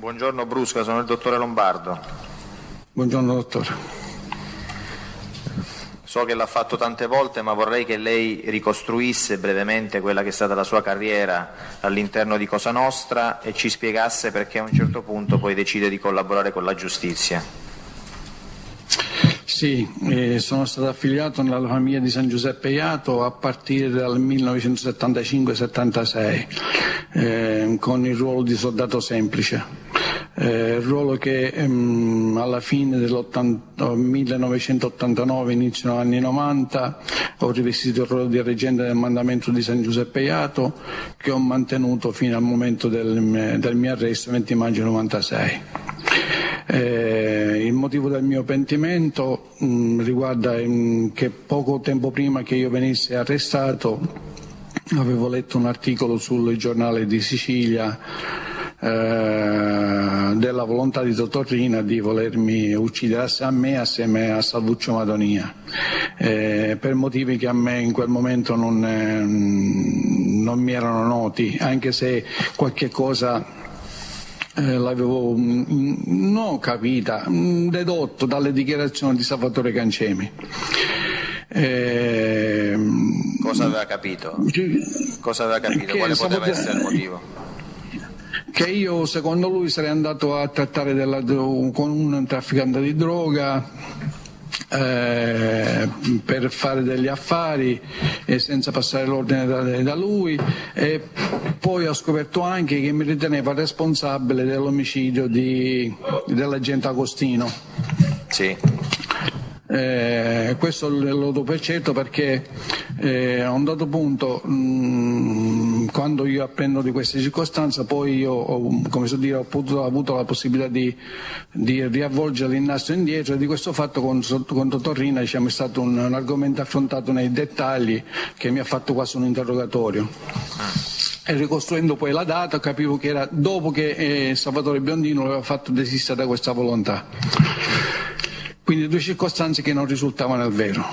Buongiorno Brusca, sono il dottore Lombardo. Buongiorno dottore. So che l'ha fatto tante volte, ma vorrei che lei ricostruisse brevemente quella che è stata la sua carriera all'interno di Cosa Nostra e ci spiegasse perché a un certo punto poi decide di collaborare con la giustizia. Sì, sono stato affiliato nella famiglia di San Giuseppe Jato a partire dal 1975-76 con il ruolo di soldato semplice, ruolo che alla fine del 1989, inizio anni 90, ho rivestito il ruolo di reggente del mandamento di San Giuseppe Jato, che ho mantenuto fino al momento del mio arresto, 20 maggio 96. Il motivo del mio pentimento riguarda che poco tempo prima che io venissi arrestato avevo letto un articolo sul giornale di Sicilia della volontà di dottor Rina di volermi uccidere a me assieme a Salvuccio Madonia, per motivi che a me in quel momento non mi erano noti, anche se qualche cosa l'avevo capita, dedotto dalle dichiarazioni di Salvatore Cancemi. Cosa aveva capito? Cosa aveva capito? Quale poteva essere il motivo? Che io, secondo lui, sarei andato a trattare con un trafficante di droga per fare degli affari senza passare l'ordine da lui, e poi ho scoperto anche che mi riteneva responsabile dell'omicidio dell'agente Agostino. Sì. Questo lo do per certo perché a un dato punto, quando io apprendo di queste circostanze, poi io ho avuto la possibilità di riavvolgere il nastro indietro, e di questo fatto con dottor Rina è stato un argomento affrontato nei dettagli che mi ha fatto quasi un interrogatorio. E ricostruendo poi la data capivo che era dopo che Salvatore Biondino aveva fatto desistere da questa volontà. Quindi due circostanze che non risultavano al vero.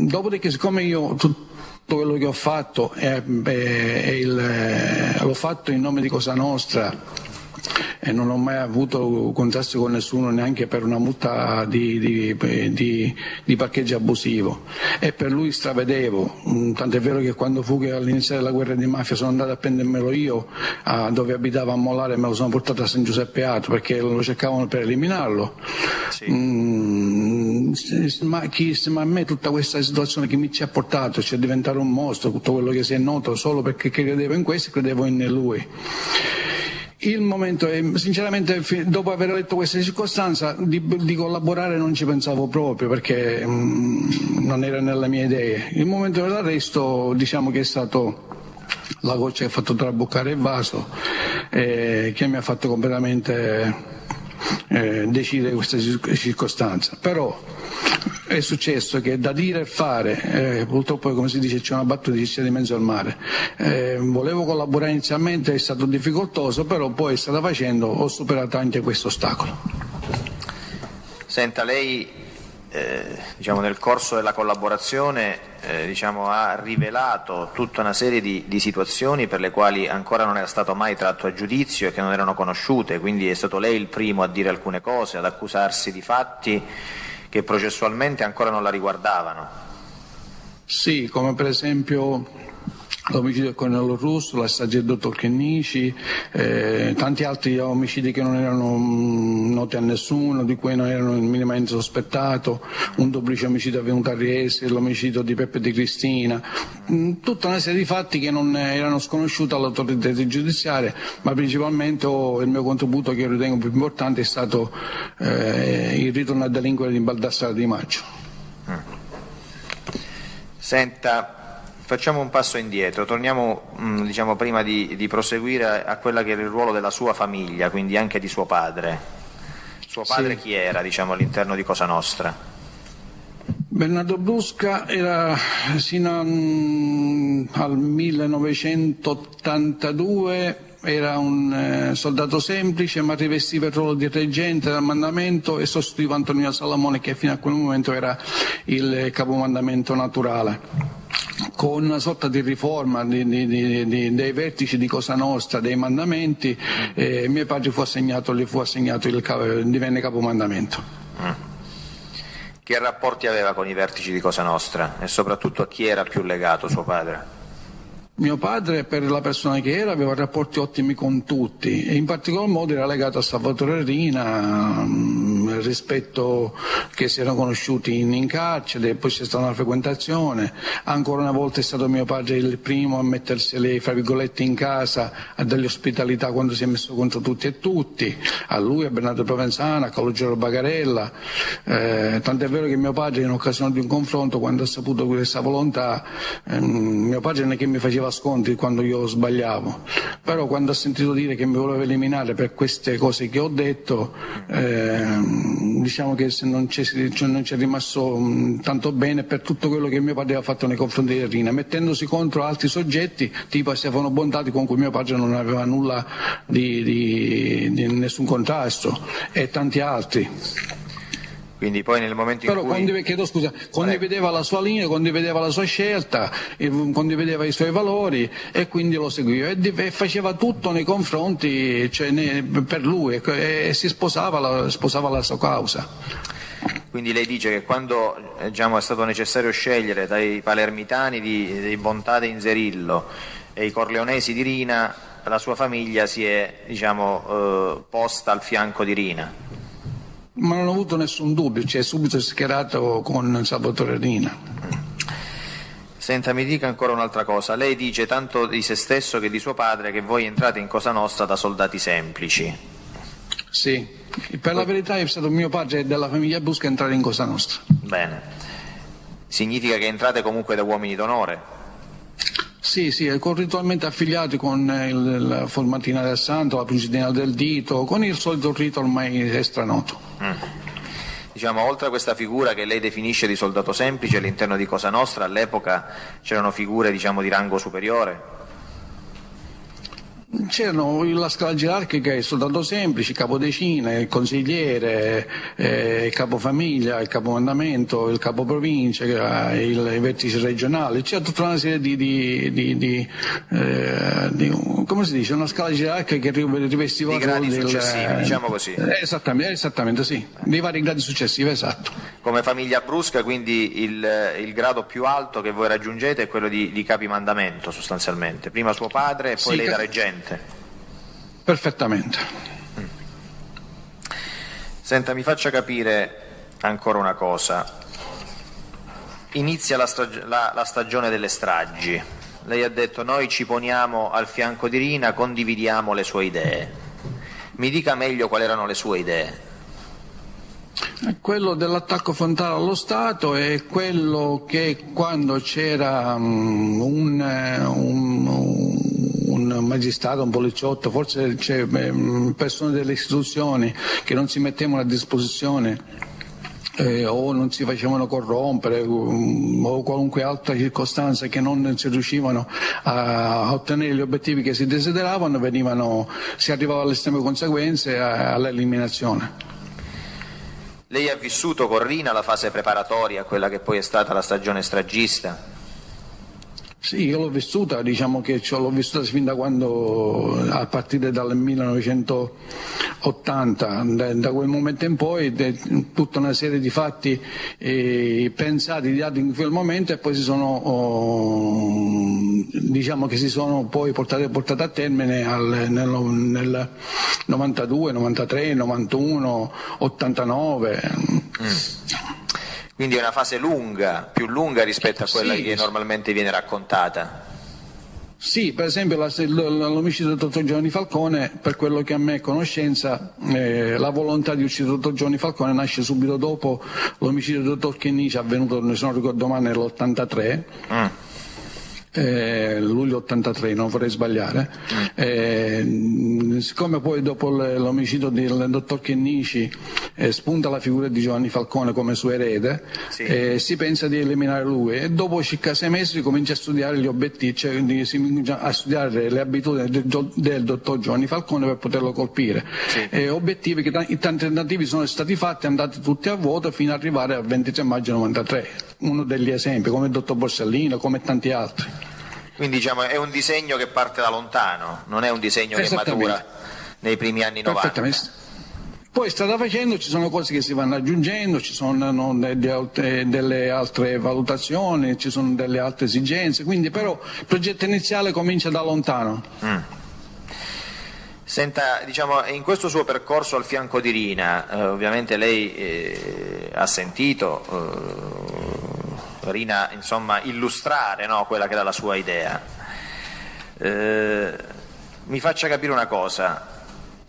Dopodiché, siccome io tutto quello che ho fatto l'ho fatto in nome di Cosa Nostra e non ho mai avuto contrasti con nessuno, neanche per una multa di parcheggio abusivo, e per lui stravedevo, tant'è vero che quando fu che all'inizio della guerra di mafia sono andato a prendermelo io dove abitava a Molare, e me lo sono portato a San Giuseppe Jato perché lo cercavano per eliminarlo. Sì. Ma a me tutta questa situazione che mi ci ha portato, cioè diventare un mostro, tutto quello che si è noto solo perché credevo in questo e credevo in lui. Il momento è, sinceramente, dopo aver letto questa circostanza, di collaborare non ci pensavo proprio, perché non era nelle mie idee. Il momento dell'arresto, diciamo che è stato la goccia che ha fatto traboccare il vaso, che mi ha fatto completamente decidere questa circostanza. Però è successo che da dire e fare, purtroppo, come si dice, c'è una battuta che sia di mezzo al mare. Volevo collaborare inizialmente, è stato difficoltoso, però poi strada facendo ho superato anche questo ostacolo. Senta, lei nel corso della collaborazione ha rivelato tutta una serie di situazioni per le quali ancora non era stato mai tratto a giudizio e che non erano conosciute, quindi è stato lei il primo a dire alcune cose, ad accusarsi di fatti che processualmente ancora non la riguardavano. Sì, come per esempio l'omicidio del colonnello Russo, la strage del dottor Chennici, tanti altri omicidi che non erano noti a nessuno, di cui non erano minimamente sospettato, un duplice omicidio avvenuto a Riese, l'omicidio di Peppe Di Cristina, tutta una serie di fatti che non erano sconosciuti all'autorità giudiziaria, ma principalmente il mio contributo, che io ritengo più importante, è stato il ritorno a delinquere di Baldassarre di Maggio. Senta, facciamo un passo indietro, torniamo prima di proseguire a quella che era il ruolo della sua famiglia, quindi anche di suo padre. Suo padre sì. Chi era all'interno di Cosa Nostra? Bernardo Brusca era sino al 1982 era un soldato semplice, ma rivestiva il ruolo di reggente del mandamento e sostituiva Antonino Salamone, che fino a quel momento era il capomandamento naturale. con una sorta di riforma dei vertici di Cosa Nostra, dei mandamenti, mio padre gli fu assegnato divenne capomandamento. Che rapporti aveva con i vertici di Cosa Nostra e soprattutto a chi era più legato suo padre? Mio padre, per la persona che era, aveva rapporti ottimi con tutti e in particolar modo era legato a Salvatore Rina, rispetto che si erano conosciuti in carcere, poi c'è stata una frequentazione. Ancora una volta è stato mio padre il primo a metterseli, fra virgolette, in casa, a dargli ospitalità quando si è messo contro tutti e tutti, a lui, a Bernardo Provenzano, a Calogero Bagarella, tant'è vero che mio padre, in occasione di un confronto, quando ha saputo questa volontà, mio padre non è che mi faceva scontri quando io sbagliavo, però quando ha sentito dire che mi voleva eliminare per queste cose che ho detto, diciamo che non ci è rimasto tanto bene per tutto quello che mio padre aveva fatto nei confronti di Rina, mettendosi contro altri soggetti tipo Stefano Bontati, con cui mio padre non aveva nulla di nessun contrasto, e tanti altri. Quindi poi nel momento in però cui... condivideva la sua linea, condivideva la sua scelta, condivideva i suoi valori e quindi lo seguiva e faceva tutto nei confronti, cioè per lui, e si sposava la sua causa. Quindi lei dice che quando è stato necessario scegliere tra i palermitani dei Bontade in Zerillo e i corleonesi di Rina, la sua famiglia si è posta al fianco di Rina. Ma non ho avuto nessun dubbio, cioè subito schierato con Salvatore Rina. Senta, mi dica ancora un'altra cosa. Lei dice tanto di se stesso che di suo padre che voi entrate in Cosa Nostra da soldati semplici. Sì, per la verità è stato mio padre e della famiglia Busca entrare in Cosa Nostra. Bene. Significa che entrate comunque da uomini d'onore? Sì, ritualmente affiliati con la Formatina del Santo, la Principina del Dito, con il solito rito ormai stranoto. Oltre a questa figura che lei definisce di soldato semplice, all'interno di Cosa Nostra all'epoca c'erano figure di rango superiore? C'erano la scala gerarchica, il soldato semplice, il capodecina, il consigliere, il capofamiglia, il capomandamento, il capoprovincia, i vertici regionali, c'era tutta una serie di come si dice, una scala gerarchica che rivestiva di gradi successivi, diciamo così. Esattamente sì, dei vari gradi successivi, esatto. Come famiglia Brusca, quindi il grado più alto che voi raggiungete è quello di capimandamento sostanzialmente, prima suo padre e poi lei da reggente. Perfettamente. Senta, mi faccia capire ancora una cosa. Inizia la stagione delle stragi. Lei ha detto: noi ci poniamo al fianco di Rina, condividiamo le sue idee. Mi dica meglio quali erano le sue idee. Quello dell'attacco frontale allo Stato è quello che quando c'era un magistrato, un poliziotto, forse c'è persone delle istituzioni che non si mettevano a disposizione o non si facevano corrompere o qualunque altra circostanza che non si riuscivano a ottenere gli obiettivi che si desideravano, si arrivava alle estreme conseguenze, all'eliminazione. Lei ha vissuto con Rina la fase preparatoria, quella che poi è stata la stagione stragista? Sì, io l'ho vissuta, diciamo che l'ho vissuta fin da quando, a partire dal 1980, da quel momento in poi, tutta una serie di fatti pensati, dati in quel momento e poi si sono poi portati a termine nel 92, 93, 91, 89. Quindi è una fase lunga, più lunga rispetto a quella che normalmente viene raccontata. Sì, per esempio l'omicidio del dottor Giovanni Falcone, per quello che a me è conoscenza, la volontà di uccidere il dottor Giovanni Falcone nasce subito dopo l'omicidio del dottor Chinnici, avvenuto, se non ricordo male, nell'83. luglio 83, non vorrei sbagliare. Siccome poi dopo l'omicidio del dottor Chinnici spunta la figura di Giovanni Falcone come suo erede, sì. Si pensa di eliminare lui e dopo circa 6 mesi si comincia a studiare gli obiettivi, cioè si comincia a studiare le abitudini del dottor Giovanni Falcone per poterlo colpire. Sì. Obiettivi che i tanti tentativi sono stati fatti, andati tutti a vuoto fino ad arrivare al 23 maggio 93, uno degli esempi, come il dottor Borsellino, come tanti altri. Quindi diciamo è un disegno che parte da lontano, non è un disegno che matura nei primi anni 90. Poi strada facendo ci sono cose che si vanno aggiungendo, ci sono delle altre valutazioni, ci sono delle altre esigenze, quindi però il progetto iniziale comincia da lontano. Senta, diciamo, in questo suo percorso al fianco di Rina, ovviamente lei ha sentito Rina, insomma, illustrare, no, quella che era la sua idea. Mi faccia capire una cosa: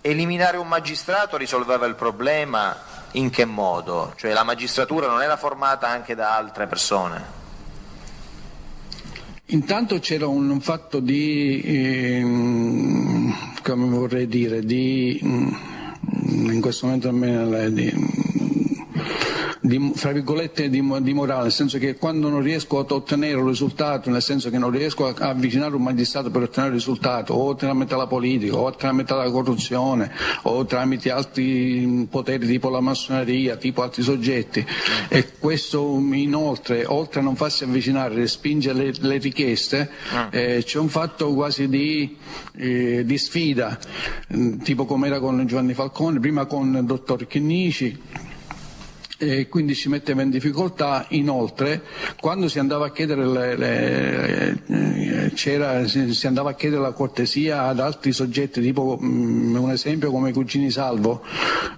eliminare un magistrato risolveva il problema in che modo? Cioè la magistratura non era formata anche da altre persone? Intanto c'era un fatto come vorrei dire, in questo momento fra virgolette di morale, nel senso che quando non riesco ad ottenere un risultato, nel senso che non riesco a avvicinare un magistrato per ottenere un risultato, o tramite la politica, o tramite la corruzione, o tramite altri poteri tipo la massoneria, tipo altri soggetti, e questo inoltre, oltre a non farsi avvicinare, respinge le richieste, c'è un fatto quasi di sfida, tipo come era con Giovanni Falcone, prima con il dottor Chinnici, e quindi ci metteva in difficoltà. Inoltre quando si andava a chiedere si andava a chiedere la cortesia ad altri soggetti, tipo un esempio come i cugini Salvo,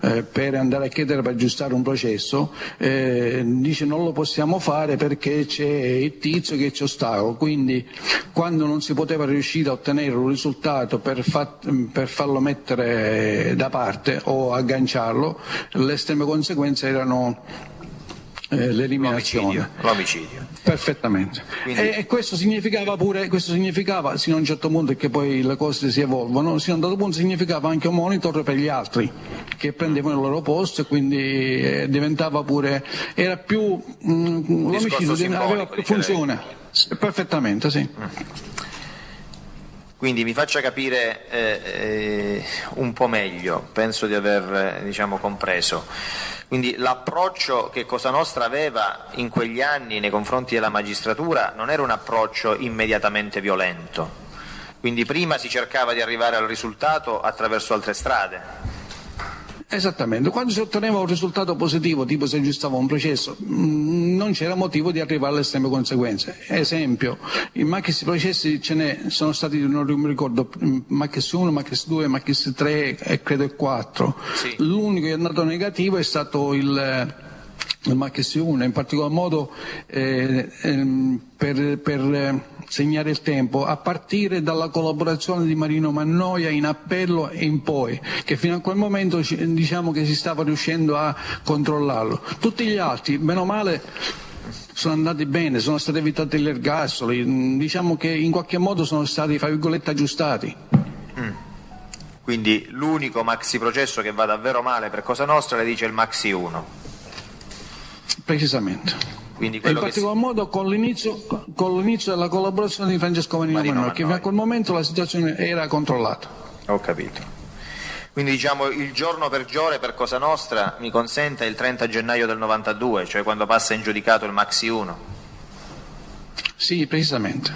per andare a chiedere per aggiustare un processo, dice non lo possiamo fare perché c'è il tizio che ci ostacola, quindi quando non si poteva riuscire a ottenere un risultato per farlo mettere da parte o agganciarlo, le estreme conseguenze erano l'eliminazione, l'omicidio. Perfettamente. Quindi... E questo significava sino a un certo punto, che poi le cose si evolvono, sino a un certo punto significava anche un monitor per gli altri che prendevano il loro posto, e quindi diventava pure, era più l'omicidio aveva più funzione. Perfettamente, sì. Quindi mi faccia capire un po' meglio, penso di aver compreso. Quindi l'approccio che Cosa Nostra aveva in quegli anni nei confronti della magistratura non era un approccio immediatamente violento, quindi prima si cercava di arrivare al risultato attraverso altre strade. Esattamente, quando si otteneva un risultato positivo, tipo si aggiustava un processo, non c'era motivo di arrivare alle estreme conseguenze. Esempio, in Machis processi ce ne sono stati, non mi ricordo, Machis 1, Machis 2, Machis 3 e credo il 4. Sì. L'unico che è andato negativo è stato il Machis 1, in particolar modo per segnare il tempo, a partire dalla collaborazione di Marino Mannoia in appello e in poi, che fino a quel momento diciamo che si stava riuscendo a controllarlo. Tutti gli altri, meno male, sono andati bene, sono stati evitati gli ergastoli, diciamo che in qualche modo sono stati, fra virgolette, aggiustati. Quindi l'unico maxi processo che va davvero male per Cosa Nostra, le dice il Maxi 1. Precisamente. Quindi in particolar modo con l'inizio della collaborazione di Francesco Marino, che fino a quel momento la situazione era controllata. Ho capito. Quindi il giorno peggiore per Cosa Nostra, mi consenta, il 30 gennaio del 92, cioè quando passa in giudicato il Maxi 1. Sì, precisamente.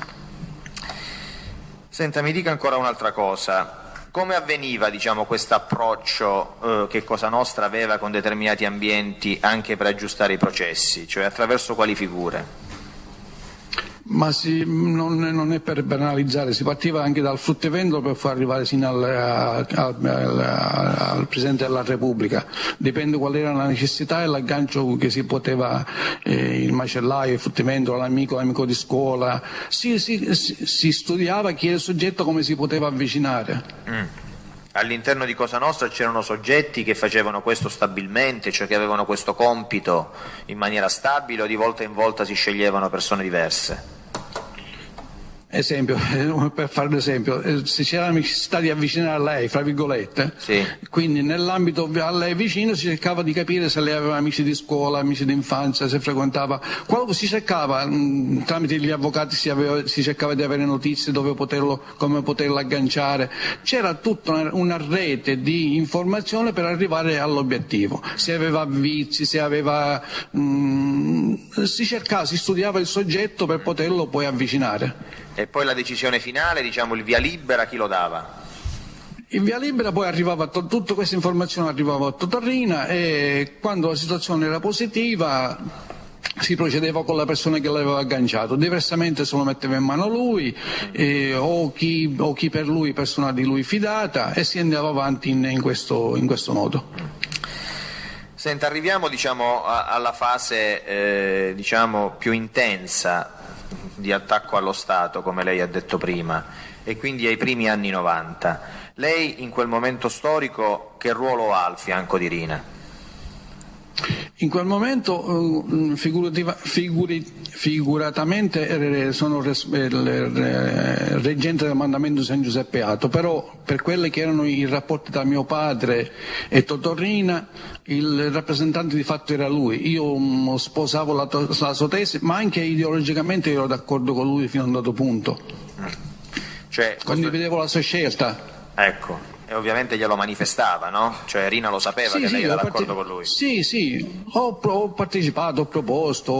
Senta, mi dica ancora un'altra cosa. Come avveniva questo approccio che Cosa Nostra aveva con determinati ambienti anche per aggiustare i processi, cioè attraverso quali figure? Ma non è per banalizzare, si partiva anche dal fruttivendolo per far arrivare sino al Presidente della Repubblica, dipende qual era la necessità e l'aggancio che si poteva, il macellaio, il fruttivendolo, l'amico di scuola, si studiava chi è il soggetto, come si poteva avvicinare. All'interno di Cosa Nostra c'erano soggetti che facevano questo stabilmente, cioè che avevano questo compito in maniera stabile, o di volta in volta si sceglievano persone diverse? esempio, per fare l'esempio, se c'era la necessità di avvicinare a lei, fra virgolette, Sì. quindi nell'ambito a lei vicino si cercava di capire se lei aveva amici di scuola, amici di infanzia, se frequentava, quello si cercava, tramite gli avvocati si cercava di avere notizie come poterlo agganciare, c'era tutta una rete di informazione per arrivare all'obiettivo, se aveva vizi, se aveva, si studiava il soggetto per poterlo poi avvicinare. E poi la decisione finale, diciamo il via libera, chi lo dava? Il via libera poi arrivava, tutta questa informazione arrivava a Totorrina e quando la situazione era positiva si procedeva con la persona che l'aveva agganciato, diversamente se lo metteva in mano lui o chi per lui, persona di lui fidata, e si andava avanti in questo modo. Senta, arriviamo diciamo, alla fase diciamo, più intensa di attacco allo Stato, come lei ha detto prima, e quindi ai primi anni 90. Lei in quel momento storico che ruolo ha al fianco di Rina? In quel momento figuratamente sono reggente del mandamento San Giuseppe Ato, però per quelli che erano i rapporti tra mio padre e Totorrina il rappresentante di fatto era lui. Io sposavo la sua tesi, ma anche ideologicamente ero d'accordo con lui fino a un dato punto, Cioè, condividevo la sua scelta. Ecco, e ovviamente glielo manifestava, no? Cioè Rina lo sapeva che lei era d'accordo con lui. Sì, ho partecipato, ho proposto,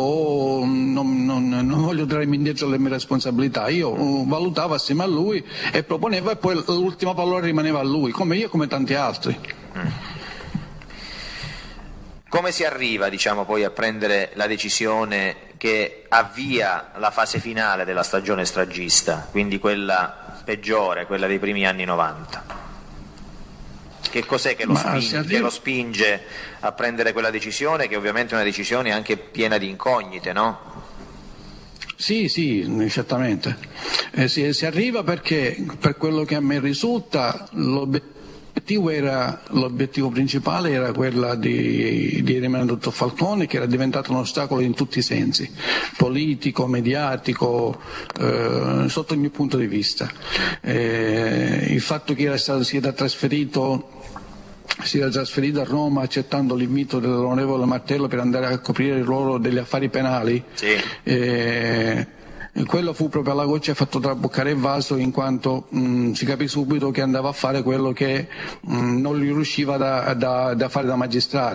non voglio trarmi indietro le mie responsabilità, io valutavo assieme a lui e proponevo e poi l'ultima parola rimaneva a lui, come io e come tanti altri. Come si arriva, diciamo, poi a prendere la decisione che avvia la fase finale della stagione stragista, quindi quella peggiore, quella dei primi anni 90? Che cos'è che lo spinge a prendere quella decisione, che ovviamente è una decisione anche piena di incognite, no? Sì, certamente. Si arriva perché, per quello che a me risulta, l'obiettivo principale era quella di eliminare il dottor Falcone, che era diventato un ostacolo in tutti i sensi, politico, mediatico, sotto il mio punto di vista. Il fatto che si era trasferito a Roma accettando l'invito dell'onorevole Martello per andare a coprire il ruolo degli affari penali, sì. Quello fu proprio la goccia che ha fatto traboccare il vaso, in quanto si capì subito che andava a fare quello che non gli riusciva da fare da magistrato.